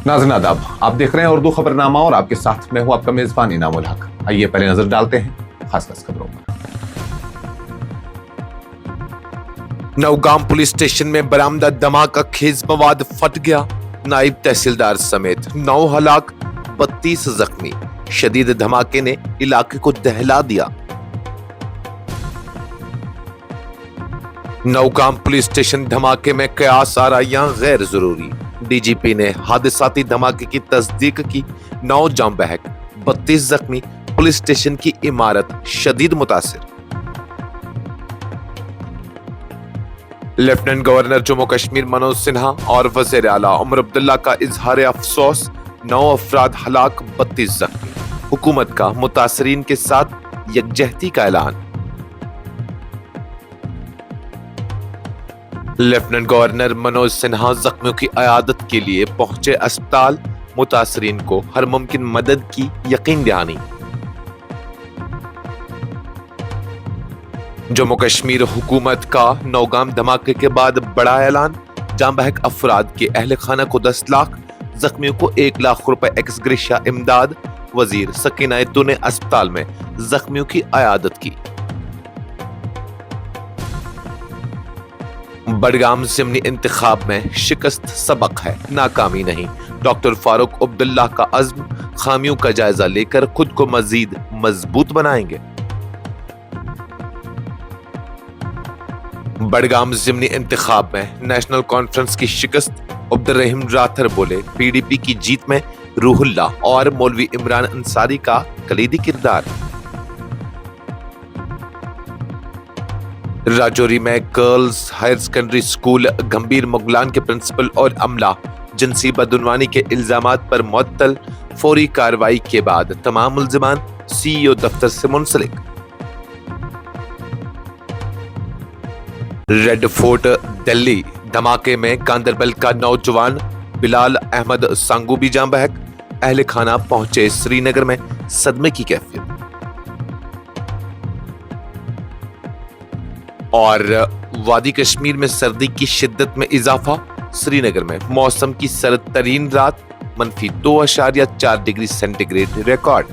नाज़रीन आदाब, आप देख रहे हैं उर्दू खबरनामा और आपके साथ मैं हूं आपका मेजबान इनामुल हक। आइए पहले नजर डालते हैं खास खबरों पर। नौगाम पुलिस स्टेशन में बरामदा धमाका खेज मवाद फट गया। नायब तहसीलदार समेत 9 हलाक, 32 जख्मी। शदीद धमाके ने इलाके को दहला दिया। नौगाम पुलिस स्टेशन धमाके में कयास आराइयां गैर जरूरी। डीजीपी ने हादसाती धमाके की तस्दीक की। 9 जाम बहक, 32 जख्मी। पुलिस स्टेशन की इमारत शदीद मुतासिर। लेफ्टिनेंट गवर्नर जम्मू कश्मीर मनोज सिन्हा और वज़ीर आला उमर अब्दुल्ला का इजहार अफसोस। 9 अफराद हलाक, 32 जख्मी। हुकूमत का मुतासरीन के साथ यकजहती का ऐलान। लेफ्टिनेंट गवर्नर मनोज सिन्हा जख्मियों की अयादत के लिए पहुंचे अस्पताल। मुतासरीन को हर मुमकिन मदद की यकीन दहानी। जम्मू कश्मीर हुकूमत का नौगाम धमाके के बाद बड़ा ऐलान। जाम बहक अफराद के अहल खाना को 10 लाख, जख्मियों को 1 लाख रुपए एक्स ग्रेशिया इमदाद। वजीर सकीना यत्तू ने अस्पताल में जख्मियों की अयादत की। बडगाम ज़िमनी इंतखाब में शिकस्त सबक है, नाकामी नहीं। डॉक्टर फारूक अब्दुल्ला का अज़्म, खामियों का जायजा लेकर खुद को मजीद मजबूत बनाएंगे। बडगाम ज़िमनी इंतखाब में नेशनल कॉन्फ्रेंस की शिकस्त। अब्दुर्रहीम राथर बोले, पीडीपी की जीत में रूहुल्ला और मौलवी इमरान अंसारी का कलीदी किरदार। राजौरी में गर्ल्स हायर सेकेंडरी स्कूल गंभीर मुगलान के प्रिंसिपल और अमला जिनसी बदउनवानी के इल्जामात पर मुअत्तल। फौरी कार्रवाई के बाद तमाम मुल्जिमान सीईओ दफ्तर से मुंसलिक। रेड फोर्ट दिल्ली धमाके में गांदरबल का नौजवान बिलाल अहमद सांगू भी जाम बहक। अहले खाना पहुंचे श्रीनगर में सदमे की कैफियत। और वादी कश्मीर में सर्दी की शिद्दत में इजाफा। श्रीनगर में मौसम की सर्द तरीन रात, -2.4 डिग्री सेंटीग्रेड रिकॉर्ड।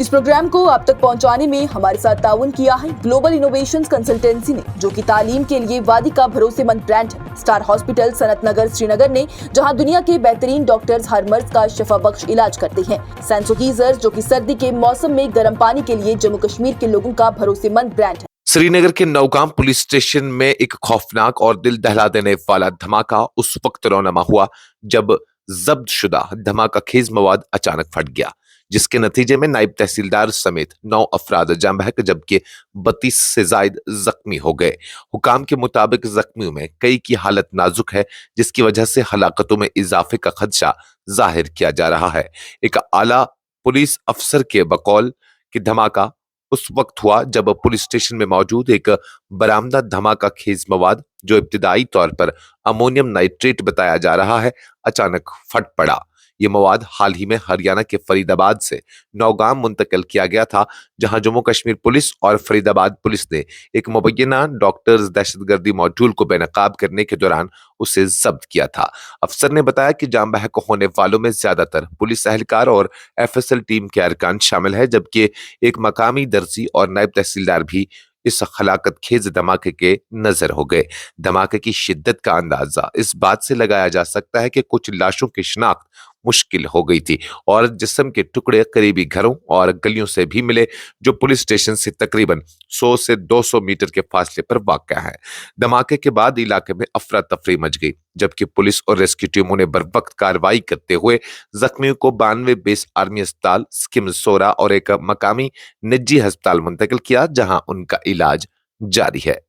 इस प्रोग्राम को आप तक पहुंचाने में हमारे साथ ताउन किया है ग्लोबल इनोवेशंस कंसल्टेंसी ने, जो कि तालीम के लिए वादी का भरोसेमंद ब्रांड है। स्टार हॉस्पिटल सनत नगर श्रीनगर ने, जहां दुनिया के बेहतरीन डॉक्टर्स हर मर्ज का शफा बख्श इलाज करते हैं। सेंसोगीजर, जो कि सर्दी के मौसम में गर्म पानी के लिए जम्मू कश्मीर के लोगों का भरोसेमंद ब्रांड है। श्रीनगर के नौगाम पुलिस स्टेशन में एक खौफनाक और दिल दहला देने वाला धमाका उस वक्त रौनमा हुआ जब जब्त शुदा धमाका खेज मवाद अचानक फट गया, जिसके नतीजे में नायब तहसीलदार समेत 9 अफराद जाम बहक, जबकि 32 से जायद जख्मी हो गए। हुकाम के मुताबिक जख्मियों में कई की हालत नाजुक है, जिसकी वजह से हलाकतों में इजाफे का खदशा जाहिर किया जा रहा है। एक आला पुलिस अफसर के बकौल कि धमाका उस वक्त हुआ जब पुलिस स्टेशन में मौजूद एक बरामदा धमाका खेज मवाद, जो इब्तिदाई तौर पर अमोनियम नाइट्रेट बताया जा रहा है, अचानक फट पड़ा। ये मवाद हाल ही में हरियाणा के फरीदाबाद से नौगाम मुंतकिल किया गया था, जहां जम्मू कश्मीर पुलिस और फरीदाबाद पुलिस ने एक मुबैना डॉक्टर्स दहशतगर्दी मॉड्यूल को बेनकाब करने के दौरान उसे जब्त किया था। अफसर ने बताया कि जाम बहक होने वालों में ज्यादातर पुलिस एहलकार और एफएसएल टीम के अरकान शामिल है, जबकि एक मकामी दर्जी और नायब तहसीलदार भी इस हलाकत खेज धमाके के नजर हो गए। धमाके की शिद्दत का अंदाजा इस बात से लगाया जा सकता है कि कुछ लाशों की शिनाख्त मुश्किल हो गई थी और जिस्म के टुकड़े करीबी घरों और गलियों से भी मिले, जो पुलिस स्टेशन से तकरीबन 100 से 200 मीटर के फासले पर वाक़या है। धमाके के बाद इलाके में अफरा तफरी मच गई, जबकि पुलिस और रेस्क्यू टीमों ने बरवक्त कार्रवाई करते हुए जख्मियों को 92 बेस आर्मी अस्पताल, स्किम सोरा और एक मकामी निजी अस्पताल मुंतकिल किया, जहां उनका इलाज जारी है।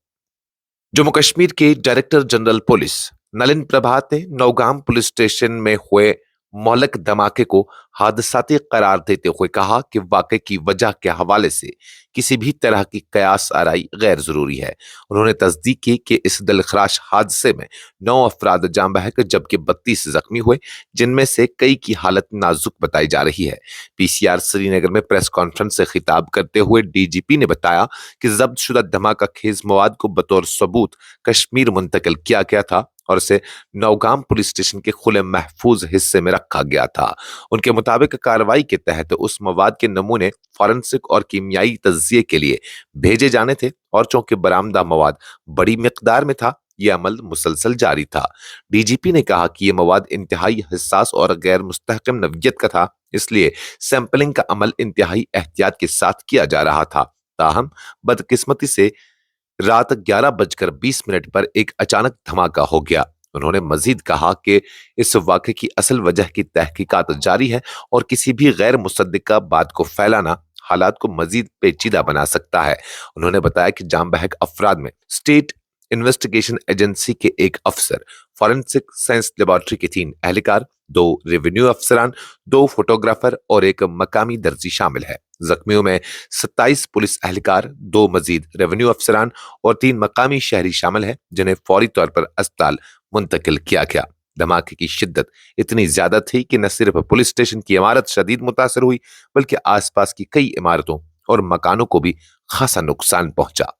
जम्मू कश्मीर के डायरेक्टर जनरल पुलिस नलिन प्रभात ने नौगाम पुलिस स्टेशन में हुए मौलक धमाके को हादसाती करार देते हुए कहा कि वाक़े की वजह के हवाले से किसी भी तरह की कयास आराई गैर जरूरी है। उन्होंने तस्दीक की कि इस दिलखराश हादसे में 9 अफराद जाम बहक, जबकि 32 जख्मी हुए, जिनमें से कई की हालत नाजुक बताई जा रही है। पीसीआर श्रीनगर में प्रेस कॉन्फ्रेंस से खिताब करते हुए डीजीपी ने बताया कि जब्त शुदा धमाका खेज मवाद को बतौर सबूत कश्मीर मुंतकिल किया गया था और उसे नौगाम पुलिस स्टेशन के खुले महफूज हिस्से में रखा गया था। उनके मुताबिक कार्रवाई के तहत उस मवाद के नमूने फॉरेंसिक और कीमियाई तज्जिये के लिए भेजे जाने थे और चूंकि बरामदा मवाद बड़ी मिकदार में था, यह अमल मुसलसल जारी था। डीजीपी ने कहा कि यह मवाद इंतहाई हसास और गैर मुस्तहकम नवयत का था, इसलिए सैंपलिंग का अमल इंतहाई एहतियात के साथ किया जा रहा था। ताहम बदकिस्मती से रात 11:20 पर एक अचानक धमाका हो गया। उन्होंने मजीद कहा कि इस वाक़े की असल वजह की तहकीकात जारी है और किसी भी गैर मुसद्दिका बात को फैलाना हालात को मजीद पेचीदा बना सकता है। उन्होंने बताया कि जाम बहक अफराद में स्टेट इन्वेस्टिगेशन एजेंसी के एक अफसर, फॉरेंसिक साइंस लेबोरेटरी के 3 एहलकार, 2 रेवेन्यू अफसरान, 2 फोटोग्राफर और एक मकामी दर्जी शामिल है। जख्मियों में 27 पुलिस एहलकार, 2 मजीद रेवेन्यू अफसरान और 3 मकामी शहरी शामिल हैं, जिन्हें फौरी तौर पर अस्पताल मुंतकिल किया गया। धमाके की शिद्दत इतनी ज्यादा थी कि न सिर्फ पुलिस स्टेशन की इमारत शदीद मुतासर हुई, बल्कि आसपास की कई इमारतों और मकानों को भी खासा नुकसान पहुंचा।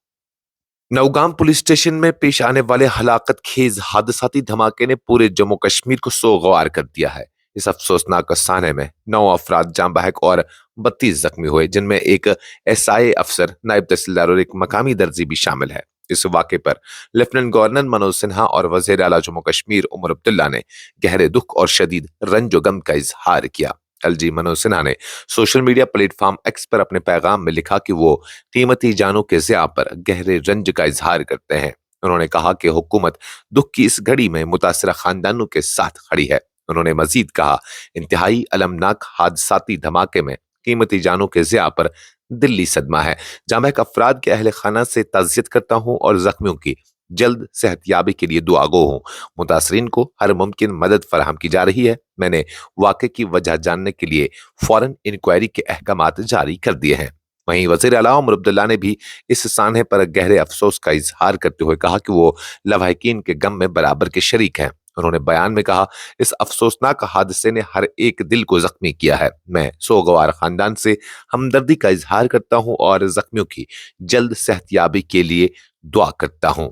नौगाम पुलिस स्टेशन में पेश आने वाले हलाकत खेज हादसाती धमाके ने पूरे जम्मू कश्मीर को सोगवार कर दिया है। इस अफसोसनाक साने में 9 अफराद जाम बहक और 32 जख्मी हुए, जिनमें एक एसआई अफसर, नायब तहसीलदार और एक मकामी दर्जी भी शामिल है। इस वाक़े पर लेफ्टिनेंट गवर्नर मनोज सिन्हा और वज़ीर आला जम्मू कश्मीर उमर अब्दुल्ला ने गहरे दुख और शदीद रंजो गम का इजहार किया। एलजी मनोज सिन्हा ने सोशल मीडिया प्लेटफॉर्म एक्स पर अपने पैगाम में लिखा कि वो कीमती जानों के ज़िया पर गहरे रंज का इजहार करते हैं। उन्होंने कहा कि हुकूमत दुख की इस घड़ी में मुतासरा खानदानों के साथ खड़ी है। उन्होंने मजीद कहा, इंतहाई अलमनाक हादसाती धमाके में कीमती जानों के ज़िया पर दिल्ली सदमा है। जाम बहक अफराद के अहल खाना से ताज़ियत करता हूँ और जख्मियों की जल्द सेहतयाबी के लिए दुआगो हूँ। मुतासरीन को हर मुमकिन मदद फराहम की जा रही है। मैंने वाक़े की वजह जानने के लिए फौरन इंक्वायरी के अहकामात जारी कर दिए हैं। वहीं वज़ीर आला उमर अब्दुल्ला ने भी इस सान्हे पर गहरे अफसोस का इजहार करते हुए कहा कि वो लवाहिकीन के गम में बराबर के शरीक हैं। उन्होंने बयान में कहा, इस अफसोसनाक हादसे ने हर एक दिल को जख्मी किया है। मैं सोगवार खानदान से हमदर्दी का इजहार करता हूं और जख्मियों की जल्द सेहतयाबी के लिए दुआ करता हूं।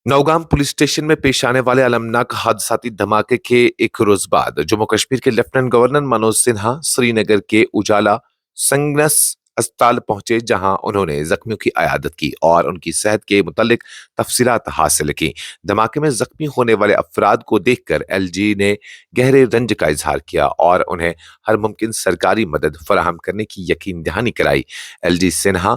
नौगाम पुलिस स्टेशन में पेश आने वाले अलमनाक हादसाती धमाके के एक रोज बाद जम्मू कश्मीर के लेफ्टिनेंट गवर्नर मनोज सिन्हा श्रीनगर के उजाला संगनस अस्पताल पहुंचे, जहां उन्होंने जख्मियों की अयादत की और उनकी सेहत के मुतालिक तफसीलात हासिल की। धमाके में जख्मी होने वाले अफराद को देखकर एलजी ने गहरे रंज का इजहार किया और उन्हें हर मुमकिन सरकारी मदद फराहम करने की यकीन दहानी कराई। एलजी सिन्हा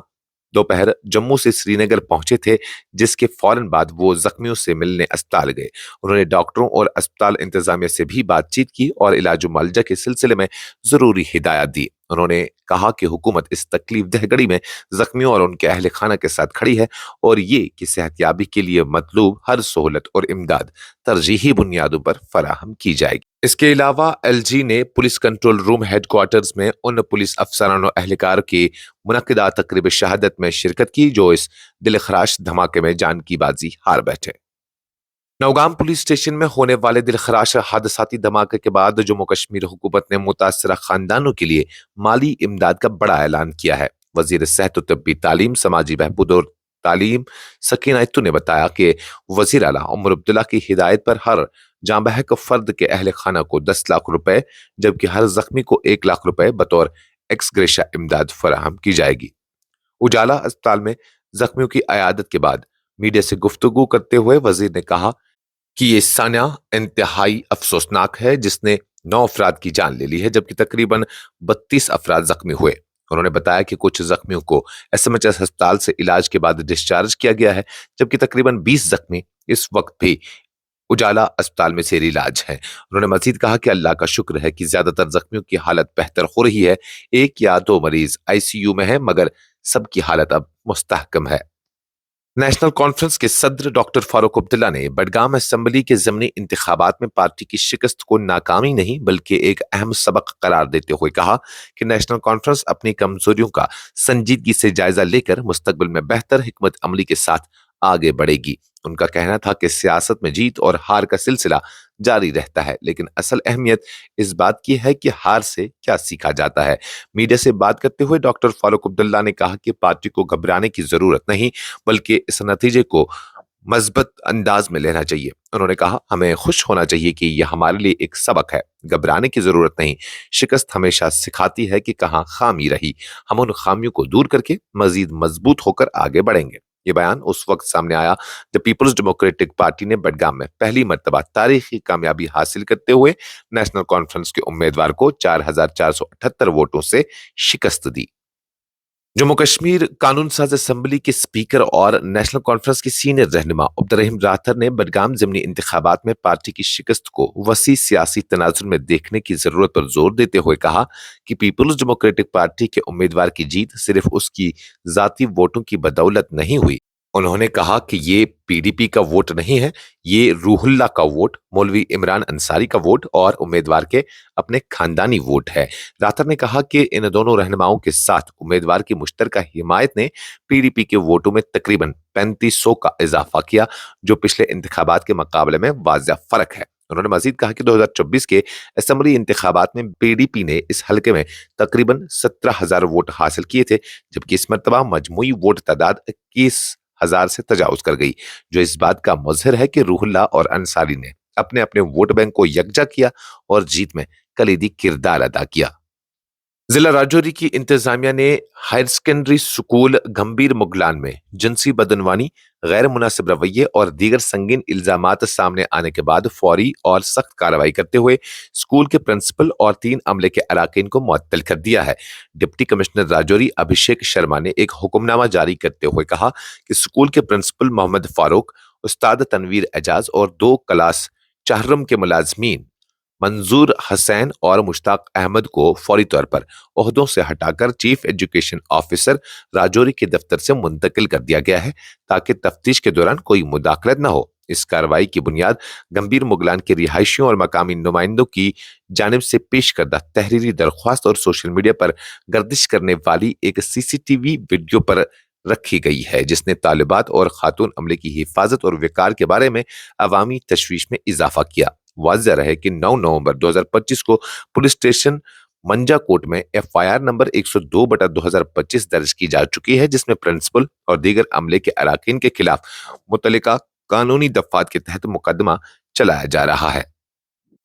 दोपहर जम्मू से श्रीनगर पहुंचे थे, जिसके फौरन बाद वो जख्मियों से मिलने अस्पताल गए। उन्होंने डॉक्टरों और अस्पताल इंतजामिया से भी बातचीत की और इलाज मुआलजा के सिलसिले में जरूरी हिदायत दी। उन्होंने कहा कि हुकूमत इस तकलीफ दह घड़ी में जख्मियों और उनके अहल खाना के साथ खड़ी है और ये कि सेहतयाबी के लिए मतलूब हर सहूलत और इमदाद तरजीही बुनियादों पर फराहम की जाएगी। इसके अलावा एलजी ने पुलिस कंट्रोल रूम हेडक्वार्टर्स में उन पुलिस अफसरान और अहलकार की मुनक्किदा तकरीब शहादत में शिरकत की जो इस दिलखराश धमाके में जान की बाजी हार बैठे। नौगाम पुलिस स्टेशन में होने वाले दिलखराश हादसाती धमाके के बाद जम्मू कश्मीर हुकूमत ने मुतासरा खानदानों के लिए माली इमदाद का बड़ा ऐलान किया है। वजीर सेहत और तब्बी तालीम, समाजी बहबूद और तालीम सकीना इत्तू ने बताया कि वजीर आला उमर अब्दुल्ला की हिदायत पर हर जाम बहक फर्द के अहल खाना को 10 लाख रुपए, जबकि हर जख्मी को 1 लाख रुपए बतौर एक्स ग्रेशा इमदाद फराहम की जाएगी। उजाला अस्पताल में जख्मियों की अयादत के बाद मीडिया से गुफ्तगू करते हुए वजीर ने कहा कि ये सान्या इंतहाई अफसोसनाक है, जिसने 9 अफराद की जान ले ली है, जबकि तकरीबन 32 अफराद जख्मी हुए। उन्होंने बताया कि कुछ जख्मियों को एसएमएचएस अस्पताल से इलाज के बाद डिस्चार्ज किया गया है, जबकि तकरीबन 20 जख्मी इस वक्त भी उजाला अस्पताल में जेर इलाज है। उन्होंने मजीद कहा कि अल्लाह का शुक्र है कि ज्यादातर जख्मियों की हालत बेहतर हो रही है। 1 या 2 मरीज आईसीयू में है, मगर सबकी हालत अब मुस्तहकम है। नेशनल कॉन्फ्रेंस के सदर डॉक्टर फारूक अब्दुल्ला ने बडगाम असेंबली के ज़मीनी इंतखाबात में पार्टी की शिकस्त को नाकामी नहीं बल्कि एक अहम सबक करार देते हुए कहा कि नेशनल कॉन्फ्रेंस अपनी कमजोरियों का संजीदगी से जायजा लेकर मुस्तकबिल में बेहतर हिकमत अमली के साथ आगे बढ़ेगी। उनका कहना था कि सियासत में जीत और हार का सिलसिला जारी रहता है, लेकिन असल अहमियत इस बात की है कि हार से क्या सीखा जाता है। मीडिया से बात करते हुए डॉक्टर फारूक अब्दुल्ला ने कहा कि पार्टी को घबराने की जरूरत नहीं, बल्कि इस नतीजे को مثبت انداز میں لینا چاہیے۔ انہوں نے کہا ہمیں خوش ہونا چاہیے کہ یہ ہمارے لیے ایک سبق ہے، گھبرانے کی ضرورت نہیں، شکست ہمیشہ سکھاتی ہے کہ کہاں خامی رہی، ہم ان خامیوں کو دور کر کے مزید مضبوط ہو کر آگے بڑھیں گے۔ یہ بیان اس وقت سامنے آیا جب پیپلز ڈیموکریٹک پارٹی نے بڈگام میں پہلی مرتبہ تاریخی کامیابی حاصل کرتے ہوئے نیشنل کانفرنس کے امیدوار کو 4478 ووٹوں سے شکست دی۔ جموں کشمیر قانون ساز اسمبلی کے اسپیکر اور نیشنل کانفرنس کے سینئر رہنما عبدالرحیم راتھر نے بڈگام ضمنی انتخابات میں پارٹی کی شکست کو وسیع سیاسی تناظر میں دیکھنے کی ضرورت پر زور دیتے ہوئے کہا کہ پیپلز ڈیموکریٹک پارٹی کے امیدوار کی جیت صرف اس کی ذاتی ووٹوں کی بدولت نہیں ہوئی۔ انہوں نے کہا کہ یہ پی ڈی پی کا ووٹ نہیں ہے، یہ روح اللہ کا ووٹ، مولوی عمران انصاری کا ووٹ اور امیدوار کے اپنے خاندانی ووٹ ہے۔ راتھر نے کہا کہ ان دونوں رہنماؤں کے ساتھ امیدوار کی مشترکہ حمایت نے پی ڈی پی کے ووٹوں میں تقریباً 3500 کا اضافہ کیا، جو پچھلے انتخابات کے مقابلے میں واضح فرق ہے۔ انہوں نے مزید کہا کہ 2024 کے اسمبلی انتخابات میں پی ڈی پی نے اس حلقے میں تقریباً 17,000 ووٹ حاصل کیے تھے، جبکہ اس مرتبہ مجموعی ووٹ تعداد 21,000 سے تجاوز کر گئی، جو اس بات کا مظہر ہے کہ روح اللہ اور انصاری نے اپنے اپنے ووٹ بینک کو یکجا کیا اور جیت میں کلیدی کردار ادا کیا۔ ضلع راجوری کی انتظامیہ نے ہائر سیکنڈری سکول گمبیر مغلان میں جنسی بدعنوانی، غیر مناسب رویے اور دیگر سنگین الزامات سامنے آنے کے بعد فوری اور سخت کارروائی کرتے ہوئے اسکول کے پرنسپل اور 3 عملے کے اراکین کو معطل کر دیا ہے۔ ڈپٹی کمشنر راجوری ابھیشیک شرما نے ایک حکم نامہ جاری کرتے ہوئے کہا کہ اسکول کے پرنسپل محمد فاروق، استاد تنویر اعجاز اور 2 کلاس چہرم کے ملازمین منظور حسین اور مشتاق احمد کو فوری طور پر عہدوں سے ہٹا کر چیف ایجوکیشن آفیسر راجوری کے دفتر سے منتقل کر دیا گیا ہے تاکہ تفتیش کے دوران کوئی مداخلت نہ ہو۔ اس کارروائی کی بنیاد گمبیر مغلان کے رہائشیوں اور مقامی نمائندوں کی جانب سے پیش کردہ تحریری درخواست اور سوشل میڈیا پر گردش کرنے والی ایک سی سی ٹی وی ویڈیو پر رکھی گئی ہے، جس نے طالبات اور خاتون عملے کی حفاظت اور وقار کے بارے میں عوامی تشویش میں اضافہ کیا۔ واضح رہے کہ 9 نومبر 2025 کو پولیس اسٹیشن منجا کوٹ میں ایف آئی آر نمبر 102/2025 درج کی جا چکی ہے، جس میں پرنسپل اور دیگر عملے کے اراکین کے خلاف متعلقہ قانونی دفعات کے تحت مقدمہ چلایا جا رہا ہے۔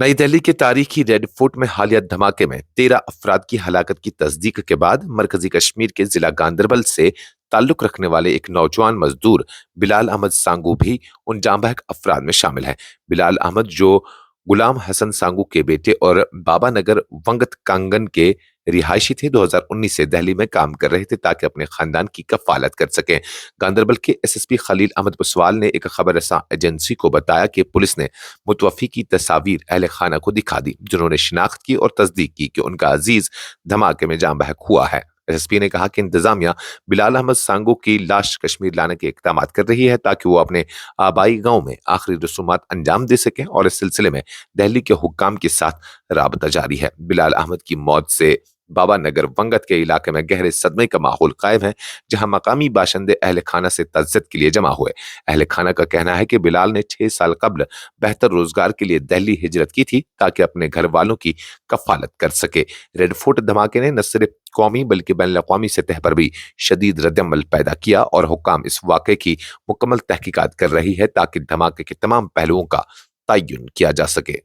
نئی دہلی کے تاریخی ریڈ فورٹ میں حالیہ دھماکے میں 13 افراد کی ہلاکت کی تصدیق کے بعد مرکزی کشمیر کے ضلع گاندربل سے تعلق رکھنے والے ایک نوجوان مزدور بلال احمد سانگو بھی ان جاں بحق افراد میں شامل ہیں۔ بلال احمد، جو غلام حسن سانگو کے بیٹے اور بابا نگر ونگت کانگن کے رہائشی تھے، 2019 سے دہلی میں کام کر رہے تھے تاکہ اپنے خاندان کی کفالت کر سکیں۔ گاندربل کے ایس ایس پی خلیل احمد پسوال نے ایک خبر رساں ایجنسی کو بتایا کہ پولیس نے متوفی کی تصاویر اہل خانہ کو دکھا دی، جنہوں نے شناخت کی اور تصدیق کی کہ ان کا عزیز دھماکے میں جاں بحق ہوا ہے۔ ایس ایس پی نے کہا کہ انتظامیہ بلال احمد سانگو کی لاش کشمیر لانے کے اقدامات کر رہی ہے تاکہ وہ اپنے آبائی گاؤں میں آخری رسومات انجام دے سکیں، اور اس سلسلے میں دہلی کے حکام کے ساتھ رابطہ جاری ہے۔ بلال احمد کی موت سے بابا نگر ونگت کے علاقے میں گہرے صدمے کا ماحول قائم ہے، جہاں مقامی باشندے اہل خانہ سے تعزیت کے لیے جمع ہوئے۔ اہل خانہ کا کہنا ہے کہ بلال نے 6 سال قبل بہتر روزگار کے لیے دہلی ہجرت کی تھی تاکہ اپنے گھر والوں کی کفالت کر سکے۔ ریڈ فورٹ دھماکے نے نہ صرف قومی بلکہ بین الاقوامی سطح پر بھی شدید رد عمل پیدا کیا، اور حکام اس واقعے کی مکمل تحقیقات کر رہی ہے تاکہ دھماکے کے تمام پہلوؤں کا تعین کیا جا سکے۔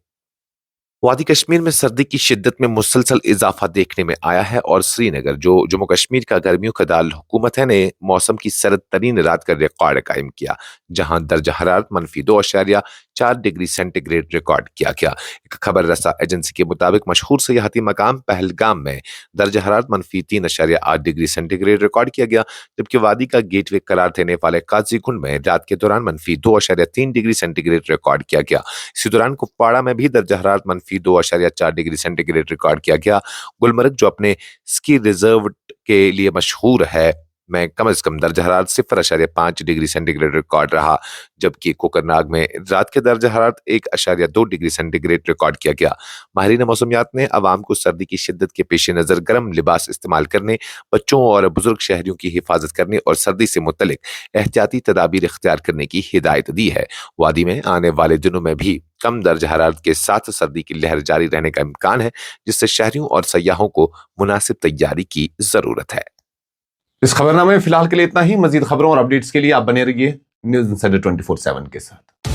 وادی کشمیر میں سردی کی شدت میں مسلسل اضافہ دیکھنے میں آیا ہے، اور سری نگر، جو جموں کشمیر کا گرمیوں کا دارالحکومت ہے، نے موسم کی سرد ترین رات کا ریکارڈ قائم کیا، جہاں درجہ حرارت -2.4 ڈگری سینٹی گریڈ ریکارڈ کیا گیا۔ ایک خبر رساں ایجنسی کے مطابق مشہور سیاحتی مقام پہلگام میں درجہ حرارت -3.8 ڈگری سینٹی گریڈ ریکارڈ کیا گیا، جبکہ وادی کا گیٹ وے قرار دینے والے قاضی گنڈ میں رات کے دوران -2.3 ڈگری سینٹی گریڈ ریکارڈ کیا گیا۔ اسی دوران کپواڑہ میں بھی درجہ حرارت -2.4 ڈگری سینٹی گریڈ ریکارڈ کیا گیا۔ گلمرگ، جو اپنے سکی ریزرو کے لیے مشہور ہے، میں کم از کم درجہ حرارت 0.5 ڈگری سینٹی گریڈ ریکارڈ رہا، جبکہ کوکرناگ میں رات کے درجہ حرارت 1.2 ڈگری سینٹی گریڈ ریکارڈ کیا گیا۔ ماہرین موسمیات نے عوام کو سردی کی شدت کے پیش نظر گرم لباس استعمال کرنے، بچوں اور بزرگ شہریوں کی حفاظت کرنے اور سردی سے متعلق احتیاطی تدابیر اختیار کرنے کی ہدایت دی ہے۔ وادی میں آنے والے دنوں میں بھی کم درجہ حرارت کے ساتھ سردی کی لہر جاری رہنے کا امکان ہے، جس سے شہریوں اور سیاحوں کو مناسب تیاری کی ضرورت ہے۔ اس خبرنامے میں فی الحال کے لیے اتنا ہی۔ مزید خبروں اور اپڈیٹس کے لیے آپ بنے رہیے न्यूज इंसाइडर 24/7 के साथ।